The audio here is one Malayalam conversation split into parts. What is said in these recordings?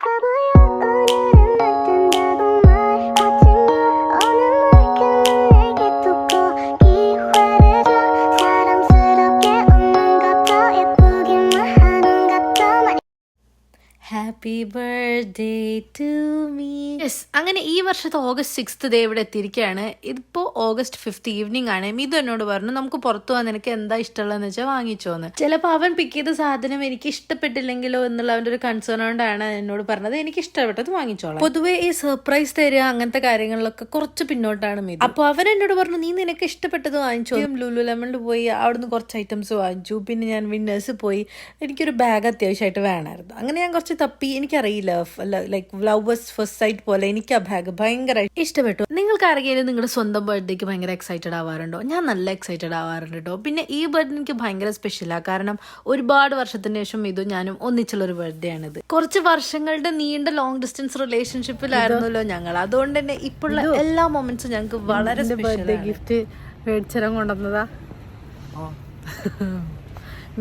Happy birthday to me. Yes, അങ്ങനെ ഈ വർഷത്തെ August 6th ഡേ ഇവിടെ എത്തിയിരിക്കുകയാണ്. ഇതിപ്പോൾ August 5th ഈവനിങ് ആണ്. ഇത് എന്നോട് പറഞ്ഞു നമുക്ക് പുറത്തു പോകാൻ നിനക്ക് എന്താ ഇഷ്ടമുള്ളതെന്ന് വെച്ചാൽ വാങ്ങിച്ചോന്ന്. ചിലപ്പോൾ അവൻ പിക്ക് ചെയ്ത സാധനം എനിക്ക് ഇഷ്ടപ്പെട്ടില്ലെങ്കിലോ എന്നുള്ള അവൻ്റെ ഒരു കൺസേൺ കൊണ്ടാണ് എന്നോട് പറഞ്ഞത് എനിക്ക് ഇഷ്ടപ്പെട്ടത് വാങ്ങിച്ചോളാം. പൊതുവേ ഈ സർപ്രൈസ് തരിക അങ്ങനത്തെ കാര്യങ്ങളിലൊക്കെ കുറച്ച് പിന്നോട്ടാണ് മീത്. അപ്പോൾ അവൻ എന്നോട് പറഞ്ഞു നീ നിനക്ക് ഇഷ്ടപ്പെട്ടത് വാങ്ങിച്ചോ. ലുലു ലെമണിൽ പോയി അവിടുന്ന് കുറച്ച് ഐറ്റംസ് വാങ്ങിച്ചു. പിന്നെ ഞാൻ വിന്നേഴ്സ് പോയി എനിക്കൊരു ബാഗ് അത്യാവശ്യമായിട്ട് വേണമായിരുന്നു. അങ്ങനെ ഞാൻ കുറച്ച് തപ്പി. എനിക്കറിയില്ല, ലൈക്ക് ലവേഴ്സ് ഫസ്റ്റ് സൈറ്റ് പോലെ എനിക്ക് ആ ബാഗ് ഭയങ്കരമായിട്ട് ഇഷ്ടപ്പെട്ടു. നിങ്ങൾക്ക് ആരെങ്കിലും നിങ്ങളുടെ സ്വന്തം ബർത്ത്ഡേക്ക് ഭയങ്കര എക്സൈറ്റഡ് ആവാറുണ്ടോ? ഞാൻ നല്ല എക്സൈറ്റഡ് ആവാറുണ്ട് കേട്ടോ. പിന്നെ ഈ ബർത്ത്ഡേ എനിക്ക് ഭയങ്കര സ്പെഷ്യലാണ്. കാരണം ഒരുപാട് വർഷത്തിന് ശേഷം ഇതും ഞാനും ഒന്നിച്ചുള്ളൊരു ബർത്ത്ഡേ ആണിത്. കുറച്ച് വർഷങ്ങളുടെ നീണ്ട ലോങ് ഡിസ്റ്റൻസ് റിലേഷൻഷിപ്പിലായിരുന്നല്ലോ ഞങ്ങൾ. അതുകൊണ്ട് തന്നെ ഇപ്പോഴുള്ള എല്ലാ മൊമെന്റ്സും ഞങ്ങൾക്ക് വളരെ ബർത്ത്ഡേ ഗിഫ്റ്റ് മേടിച്ചരം കൊണ്ടുവന്നതാ.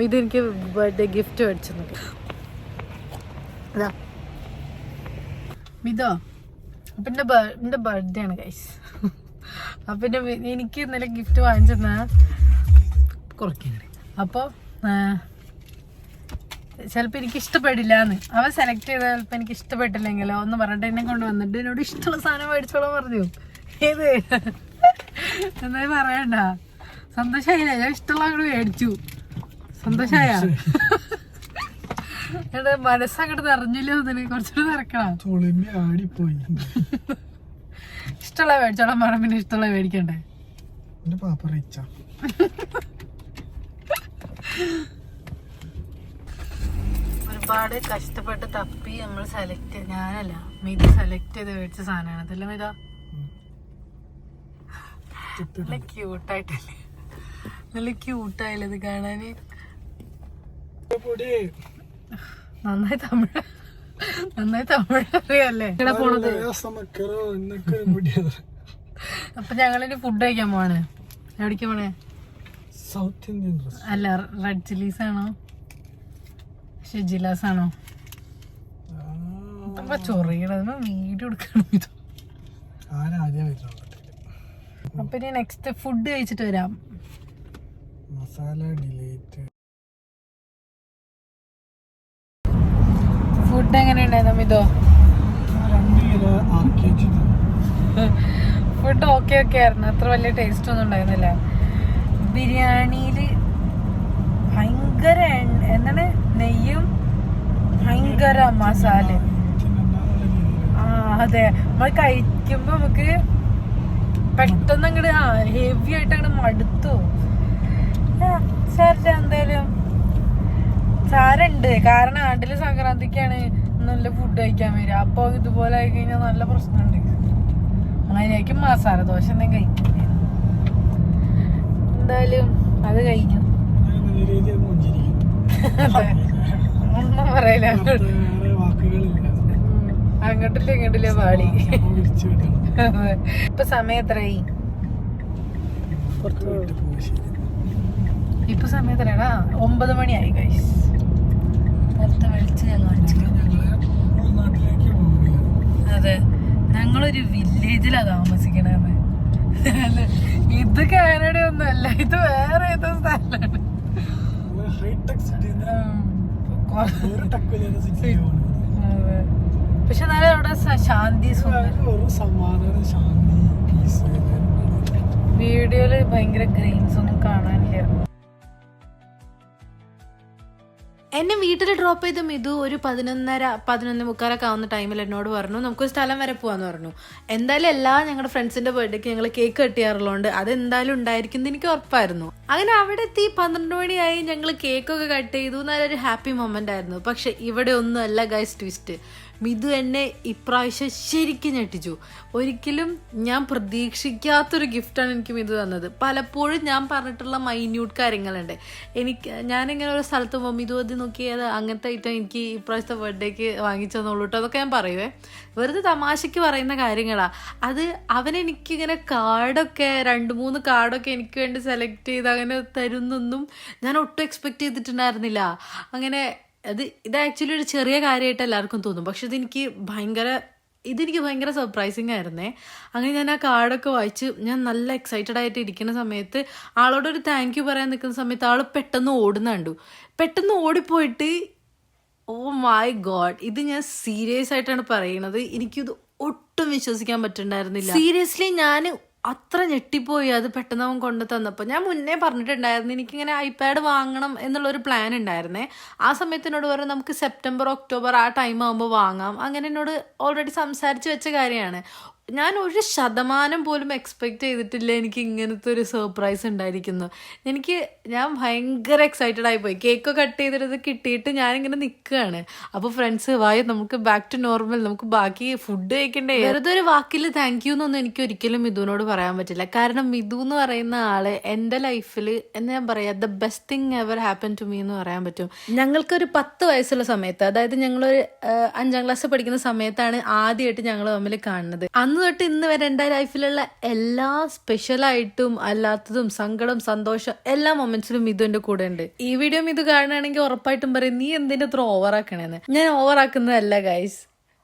ഇത് എനിക്ക് ബർത്ത്ഡേ ഗിഫ്റ്റ് മേടിച്ചത് മിതോ. അപ്പം എൻ്റെ ബർത്ത്ഡേ ആണ് ഗൈസ്. അപ്പം എനിക്ക് ഇന്നലെ ഗിഫ്റ്റ് വാങ്ങിച്ചെന്നാ കുറയ്ക്കണേ. അപ്പോൾ ചിലപ്പോൾ എനിക്ക് ഇഷ്ടപ്പെടില്ല എന്ന് അവൻ സെലക്ട് ചെയ്താൽ ചിലപ്പോൾ എനിക്ക് ഇഷ്ടപ്പെട്ടില്ലെങ്കിലോ ഒന്ന് പറഞ്ഞിട്ട് എന്നെ കൊണ്ട് വന്നിട്ട് എന്നോട് ഇഷ്ടമുള്ള സാധനം മേടിച്ചോളാൻ പറഞ്ഞു. ഏത് എന്തായാലും പറയണ്ട. സന്തോഷമായില്ല? ഞാൻ ഇഷ്ടമുള്ള അങ്ങോട്ട് മേടിച്ചു. സന്തോഷമായ എന്റെ മനസ്സങ്ങോട്ട് നിറഞ്ഞില്ല. കുറച്ചുകൂടെ നിറക്കണം. ഇഷ്ടമുള്ള മേടിച്ചോളാൻ പറഞ്ഞ പിന്നെ ഇഷ്ടമുള്ള മേടിക്കണ്ടേ? ഒരുപാട് കഷ്ടപ്പെട്ട് തപ്പി നമ്മൾ സെലക്ട് ചെയ്ത്, ഞാനല്ല മിത സെലക്ട് ചെയ്ത് മേടിച്ച സാധനമാണ്. അതല്ലേ മിത? നല്ല ക്യൂട്ടായിട്ടല്ലേ? നല്ല ക്യൂട്ടായില്ലേ ഇത് കാണാന്? നന്നായി തമിഴ് അറിയല്ലേ? ഇവിടെ പോണത്. അപ്പൊ ഞങ്ങളിനി ഫുഡ് കഴിക്കാൻ പോവാണ്. എവിടേക്ക് പോണേ? South Indian. അല്ല, റെഡ് ചില്ലീസ് ആണോ ജിലാസ് ആണോ? ചൊറിയണ വീഡിയോ എടുക്കണം. അപ്പൊ ഇനി നെക്സ്റ്റ് ഫുഡ് കഴിച്ചിട്ട് വരാം. മസാല ഡിലൈറ്റ് ഫുഡ് എങ്ങനെയുണ്ടായിരുന്നു ഇതോ? ഫുഡ് ഓക്കെ ആയിരുന്നു. അത്ര വലിയ ടേസ്റ്റ് ഒന്നും ഉണ്ടായിരുന്നില്ല. ബിരിയാണിയില് ഭയങ്കര എന്താണ് നെയ്യും ഭയങ്കര മസാല. അതെ, നമ്മൾ കഴിക്കുമ്പോ നമുക്ക് പെട്ടെന്ന് അങ്ങോട്ട് ഹെവി ആയിട്ട് അങ്ങോട്ട് മടുത്തു. എന്തായാലും സാരണ്ട്. കാരണം ആണ്ടില് സംക്രാന്തിക്കാണ് നല്ല ഫുഡ് കഴിക്കാൻ വരിക. അപ്പൊ ഇതുപോലെ ആയി കഴിഞ്ഞാൽ നല്ല പ്രശ്നമുണ്ട്. അങ്ങനെയായിരിക്കും മസാല ദോശ എന്തെങ്കിലും കഴിക്കില്ല. എന്തായാലും അത് കഴിഞ്ഞു. ഒന്നും പറയില്ല. അങ്ങോട്ടില്ല പാടി. ഇപ്പൊ സമയം എത്രയായി? ഇപ്പൊ സമയം എത്രയാടാ? 9 മണിയായി ഗൈസ്. നേരത്തെ വിളിച്ച് ഞാൻ കാണിച്ചു. അതെ, ഞങ്ങളൊരു വില്ലേജിലാ താമസിക്കണത്. ഇത് കാനഡ ഒന്നും അല്ല, ഇത് വേറെ ഏതോ സ്ഥലമാണ്. പക്ഷെ എന്നാലും അവിടെ ശാന്തി, വീഡിയോയില് ഭയങ്കര ഗ്രെയിൻസ് ഒന്നും കാണാനില്ല. എന്നെ വീട്ടിൽ ഡ്രോപ്പ് ചെയ്ത മിതു ഒരു 11:30-11:45 ആവുന്ന ടൈമിൽ എന്നോട് പറഞ്ഞു നമുക്കൊരു സ്ഥലം വരെ പോകാന്ന് പറഞ്ഞു. എന്തായാലും ഞങ്ങളുടെ ഫ്രണ്ട്സിന്റെ ബർത്ത്ഡേക്ക് ഞങ്ങൾ കേക്ക് കട്ട് ചെയ്യാറുള്ളതുകൊണ്ട് അതെന്തായാലും ഉണ്ടായിരിക്കും എനിക്ക് ഉറപ്പായിരുന്നു. അങ്ങനെ അവിടെ എത്തി 12 മണിയായി. ഞങ്ങൾ കേക്കൊക്കെ കട്ട് ചെയ്തു. നല്ലൊരു ഹാപ്പി മൊമെന്റ് ആയിരുന്നു. പക്ഷെ ഇവിടെ ഒന്നും അല്ല ഗൈസ് ട്വിസ്റ്റ്. മിതു എന്നെ ഇപ്രാവശ്യം ശരിക്കും ഞെട്ടിച്ചു. ഒരിക്കലും ഞാൻ പ്രതീക്ഷിക്കാത്തൊരു ഗിഫ്റ്റാണ് എനിക്ക് മിതു തന്നത്. പലപ്പോഴും ഞാൻ പറഞ്ഞിട്ടുള്ള മൈന്യൂട്ട് കാര്യങ്ങളുണ്ട്. ഞാനിങ്ങനെ ഒരു സ്ഥലത്ത് പോകുമ്പോൾ മിതു അത് നോക്കിയത് അങ്ങനത്തെ ഐറ്റം എനിക്ക് ഇപ്രാവശ്യത്തെ ബർത്ത്ഡേക്ക് വാങ്ങിച്ചെന്നുള്ളൂ കേട്ടോ. അതൊക്കെ ഞാൻ പറയുവേ, വെറുതെ തമാശയ്ക്ക് പറയുന്ന കാര്യങ്ങളാണ്. അത് അവനെനിക്കിങ്ങനെ കാർഡൊക്കെ 2-3 കാർഡൊക്കെ എനിക്ക് വേണ്ടി സെലക്ട് ചെയ്ത് അങ്ങനെ തരുന്നൊന്നും ഞാൻ ഒട്ടും എക്സ്പെക്ട് ചെയ്തിട്ടുണ്ടായിരുന്നില്ല. അങ്ങനെ ഇത് ആക്ച്വലി ഒരു ചെറിയ കാര്യമായിട്ട് എല്ലാവർക്കും തോന്നും, പക്ഷെ ഇതെനിക്ക് ഭയങ്കര സർപ്രൈസിങ് ആയിരുന്നേ. അങ്ങനെ ഞാൻ ആ കാർഡൊക്കെ വായിച്ച് ഞാൻ നല്ല എക്സൈറ്റഡ് ആയിട്ട് ഇരിക്കുന്ന സമയത്ത് ആളോടൊരു താങ്ക് യു പറയാൻ നിൽക്കുന്ന സമയത്ത് ആൾ പെട്ടെന്ന് ഓടുന്ന കണ്ടു. പെട്ടെന്ന് ഓടിപ്പോയിട്ട്, ഓ മൈ ഗോഡ്, ഇത് ഞാൻ സീരിയസ് ആയിട്ടാണ് പറയണത്, എനിക്കിത് ഒട്ടും വിശ്വസിക്കാൻ പറ്റുന്നുണ്ടായിരുന്നില്ല. സീരിയസ്ലി ഞാൻ അത്ര ഞെട്ടിപ്പോയി അത് പെട്ടെന്ന് അവൻ കൊണ്ടു തന്നപ്പോൾ. ഞാൻ മുന്നേ പറഞ്ഞിട്ടുണ്ടായിരുന്നു എനിക്കിങ്ങനെ ഐപാഡ് വാങ്ങണം എന്നുള്ളൊരു പ്ലാൻ ഉണ്ടായിരുന്നേ. ആ സമയത്ത് എന്നോട് പറഞ്ഞു നമുക്ക് സെപ്റ്റംബർ ഒക്ടോബർ ആ ടൈം ആകുമ്പോൾ വാങ്ങാം, അങ്ങനെ എന്നോട് ഓൾറെഡി സംസാരിച്ച് വെച്ച കാര്യമാണ്. ഞാൻ 1% പോലും എക്സ്പെക്റ്റ് ചെയ്തിട്ടില്ല എനിക്ക് ഇങ്ങനത്തെ ഒരു സർപ്രൈസ് ഉണ്ടായിരിക്കുന്നു. ഞാൻ ഭയങ്കര എക്സൈറ്റഡ് ആയിപ്പോയി. കേക്കൊക്കെ കട്ട് ചെയ്തിട്ട് കിട്ടിയിട്ട് ഞാനിങ്ങനെ നിൽക്കുകയാണ്. അപ്പോൾ ഫ്രണ്ട്സ് വായി നമുക്ക് ബാക്ക് ടു നോർമൽ, നമുക്ക് ബാക്കി ഫുഡ് കഴിക്കണ്ടേ. വെറുതെ ഒരു വാക്കിൽ താങ്ക് യു എന്നൊന്നും എനിക്ക് ഒരിക്കലും മിഥുനോട് പറയാൻ പറ്റില്ല. കാരണം മിഥു എന്ന് പറയുന്ന ആള് എൻ്റെ ലൈഫിൽ എന്താ ഞാൻ പറയാ, the best thing ever happen to me എന്ന് പറയാൻ പറ്റും. ഞങ്ങൾക്കൊരു 10 വയസ്സുള്ള സമയത്ത്, അതായത് ഞങ്ങളൊരു 5ാം ക്ലാസ് പഠിക്കുന്ന സമയത്താണ് ആദ്യമായിട്ട് ഞങ്ങൾ തമ്മിൽ കാണുന്നത്. അന്ന് തൊട്ട് ഇന്ന് വരെ എൻ്റെ ലൈഫിലുള്ള എല്ലാ സ്പെഷ്യലായിട്ടും അല്ലാത്തതും സങ്കടം സന്തോഷം എല്ലാ മൊമെന്റ്സിലും മിഥു എൻ്റെ കൂടെ ഉണ്ട്. ഈ വീഡിയോ മിഥു കാണുകയാണെങ്കിൽ ഉറപ്പായിട്ടും പറയും നീ എന്തിൻ്റെ അത്ര ഓവറാക്കണേന്ന്. ഞാൻ ഓവറാക്കുന്നതല്ല guys,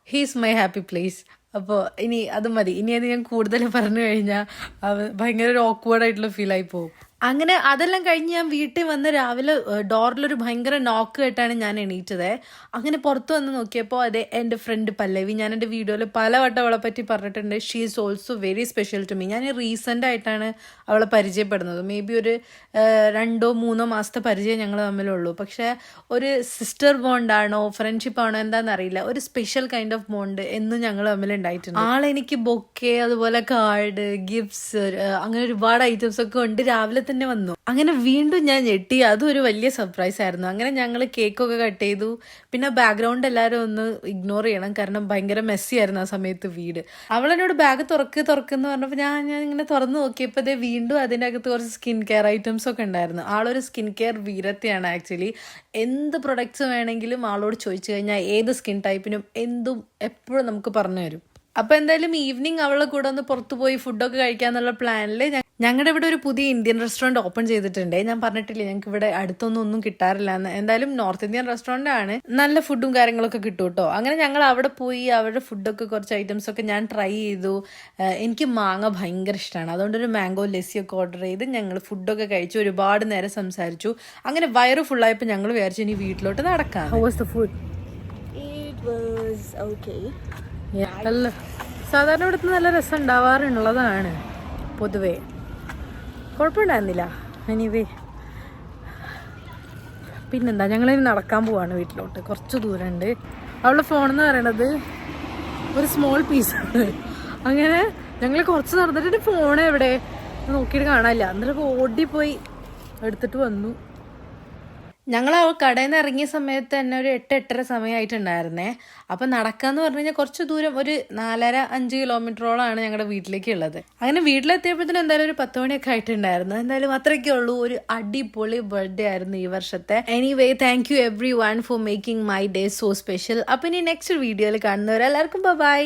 he's my happy place. അപ്പോൾ ഇനി അത് മതി. ഇനി അത് ഞാൻ കൂടുതൽ പറഞ്ഞു കഴിഞ്ഞാൽ ഭയങ്കര ഒരു ഓക്വേർഡ് ആയിട്ടുള്ള ഫീൽ ആയി പോകും. അങ്ങനെ അതെല്ലാം കഴിഞ്ഞ് ഞാൻ വീട്ടിൽ വന്ന് രാവിലെ ഡോറിലൊരു ഭയങ്കര നോക്ക് കേട്ടാണ് ഞാൻ എണീറ്റത്. അങ്ങനെ പുറത്ത് വന്ന് നോക്കിയപ്പോൾ അതെ എൻ്റെ ഫ്രണ്ട് പല്ലവി. ഞാൻ എൻ്റെ വീഡിയോയിൽ പലവട്ടം അവളെ പറ്റി പറഞ്ഞിട്ടുണ്ട്. She is also very special to me. ഞാൻ റീസെൻ്റ് ആയിട്ടാണ് അവളെ പരിചയപ്പെടുന്നത്. മേ ബി ഒരു 2-3 മാസത്തെ പരിചയം ഞങ്ങൾ തമ്മിലുള്ളൂ. പക്ഷേ ഒരു സിസ്റ്റർ ബോണ്ടാണോ ഫ്രണ്ട്ഷിപ്പാണോ എന്താണെന്നറിയില്ല, ഒരു സ്പെഷ്യൽ കൈൻഡ് ഓഫ് ബോണ്ട് എന്നും ഞങ്ങൾ തമ്മിൽ ഉണ്ടായിട്ടുണ്ട്. ആളെനിക്ക് ബൊക്കെ, അതുപോലെ കാർഡ്, ഗിഫ്റ്റ്സ്, അങ്ങനെ ഒരുപാട് ഐറ്റംസ് ഒക്കെ ഉണ്ട്. രാവിലെ തന്നെ വന്നു. അങ്ങനെ വീണ്ടും ഞാൻ ഞെട്ടി. അതും ഒരു വലിയ സർപ്രൈസ് ആയിരുന്നു. അങ്ങനെ ഞങ്ങൾ കേക്കൊക്കെ കട്ട് ചെയ്തു. പിന്നെ ബാക്ക്ഗ്രൗണ്ട് എല്ലാവരും ഒന്ന് ഇഗ്നോർ ചെയ്യണം, കാരണം ഭയങ്കര മെസ്സി ആയിരുന്നു ആ സമയത്ത് വീട്. അവളെന്നോട് ബാഗ് തുറക്കുന്നു പറഞ്ഞപ്പോൾ ഞാൻ ഇങ്ങനെ തുറന്നു നോക്കിയപ്പോൾ വീണ്ടും അതിൻ്റെ അകത്ത് കുറച്ച് സ്കിൻ കെയർ ഐറ്റംസ് ഒക്കെ ഉണ്ടായിരുന്നു. ആളൊരു സ്കിൻ കെയർ വീരത്തെയാണ് ആക്ച്വലി. എന്ത് പ്രൊഡക്ട്സ് വേണമെങ്കിലും ആളോട് ചോദിച്ചു കഴിഞ്ഞാൽ ഏത് സ്കിൻ ടൈപ്പിനും എന്തും എപ്പോഴും നമുക്ക് പറഞ്ഞു തരും. അപ്പോൾ എന്തായാലും ഈവനിങ് അവളെ കൂടെ ഒന്ന് പുറത്തു പോയി ഫുഡൊക്കെ കഴിക്കാന്നുള്ള പ്ലാനിൽ ഞങ്ങളുടെ ഇവിടെ ഒരു പുതിയ ഇന്ത്യൻ റെസ്റ്റോറൻറ്റ് ഓപ്പൺ ചെയ്തിട്ടുണ്ട്. ഞാൻ പറഞ്ഞിട്ടില്ലേ ഞങ്ങൾക്ക് ഇവിടെ അടുത്തൊന്നും കിട്ടാറില്ല എന്ന്. എന്തായാലും നോർത്ത് ഇന്ത്യൻ റെസ്റ്റോറൻ്റ് ആണ്, നല്ല ഫുഡും കാര്യങ്ങളൊക്കെ കിട്ടും കേട്ടോ. അങ്ങനെ ഞങ്ങൾ അവിടെ പോയി അവരുടെ ഫുഡൊക്കെ കുറച്ച് ഐറ്റംസ് ഒക്കെ ഞാൻ ട്രൈ ചെയ്തു. എനിക്ക് മാങ്ങ ഭയങ്കര ഇഷ്ടമാണ്, അതുകൊണ്ടൊരു മാംഗോ ലസ്സിയൊക്കെ ഓർഡർ ചെയ്ത് ഞങ്ങൾ ഫുഡൊക്കെ കഴിച്ചു. ഒരുപാട് നേരം സംസാരിച്ചു. അങ്ങനെ വയറ് ഫുള്ളായപ്പോൾ ഞങ്ങൾ വിചാരിച്ചു ഇനി വീട്ടിലോട്ട് നടക്കാം. How was the food? It was okay. അല്ല, സാധാരണ ഇവിടുത്തെ നല്ല രസം ഉണ്ടാവാറുള്ളതാണ് പൊതുവേ, കുഴപ്പമുണ്ടായിരുന്നില്ല. എനിവേ പിന്നെന്താ, ഞങ്ങളിനി നടക്കാൻ പോവാണ് വീട്ടിലോട്ട്. കുറച്ച് ദൂരമുണ്ട്. അവളുടെ ഫോണെന്ന് പറയണത് ഒരു സ്മോൾ പീസാണ്. അങ്ങനെ ഞങ്ങൾ കുറച്ച് നടന്നിട്ട് ഫോൺ എവിടെ നോക്കിയിട്ട് കാണാനില്ല. എന്നിട്ട് ഓടിപ്പോയി എടുത്തിട്ട് വന്നു. ഞങ്ങൾ ആ കടയിൽ നിന്ന് ഇറങ്ങിയ സമയത്ത് തന്നെ ഒരു 8-8:30 സമയമായിട്ടുണ്ടായിരുന്നേ. അപ്പം നടക്കാന്ന് പറഞ്ഞു കഴിഞ്ഞാൽ കുറച്ച് ദൂരം, ഒരു 4.5-5 കിലോമീറ്ററോളമാണ് ഞങ്ങളുടെ വീട്ടിലേക്ക് ഉള്ളത്. അങ്ങനെ വീട്ടിലെത്തിയപ്പോഴത്തേനും എന്തായാലും ഒരു 10 മണിയൊക്കെ ആയിട്ടുണ്ടായിരുന്നു. എന്തായാലും അത്രയൊക്കെ ഉള്ളൂ. ഒരു അടിപൊളി ബർത്ത്ഡേ ആയിരുന്നു ഈ വർഷത്തെ. Anyway thank you every one for making my day so special. അപ്പം ഇനി നെക്സ്റ്റ് വീഡിയോയിൽ കാണുന്നവരെല്ലാവർക്കും ബൈ.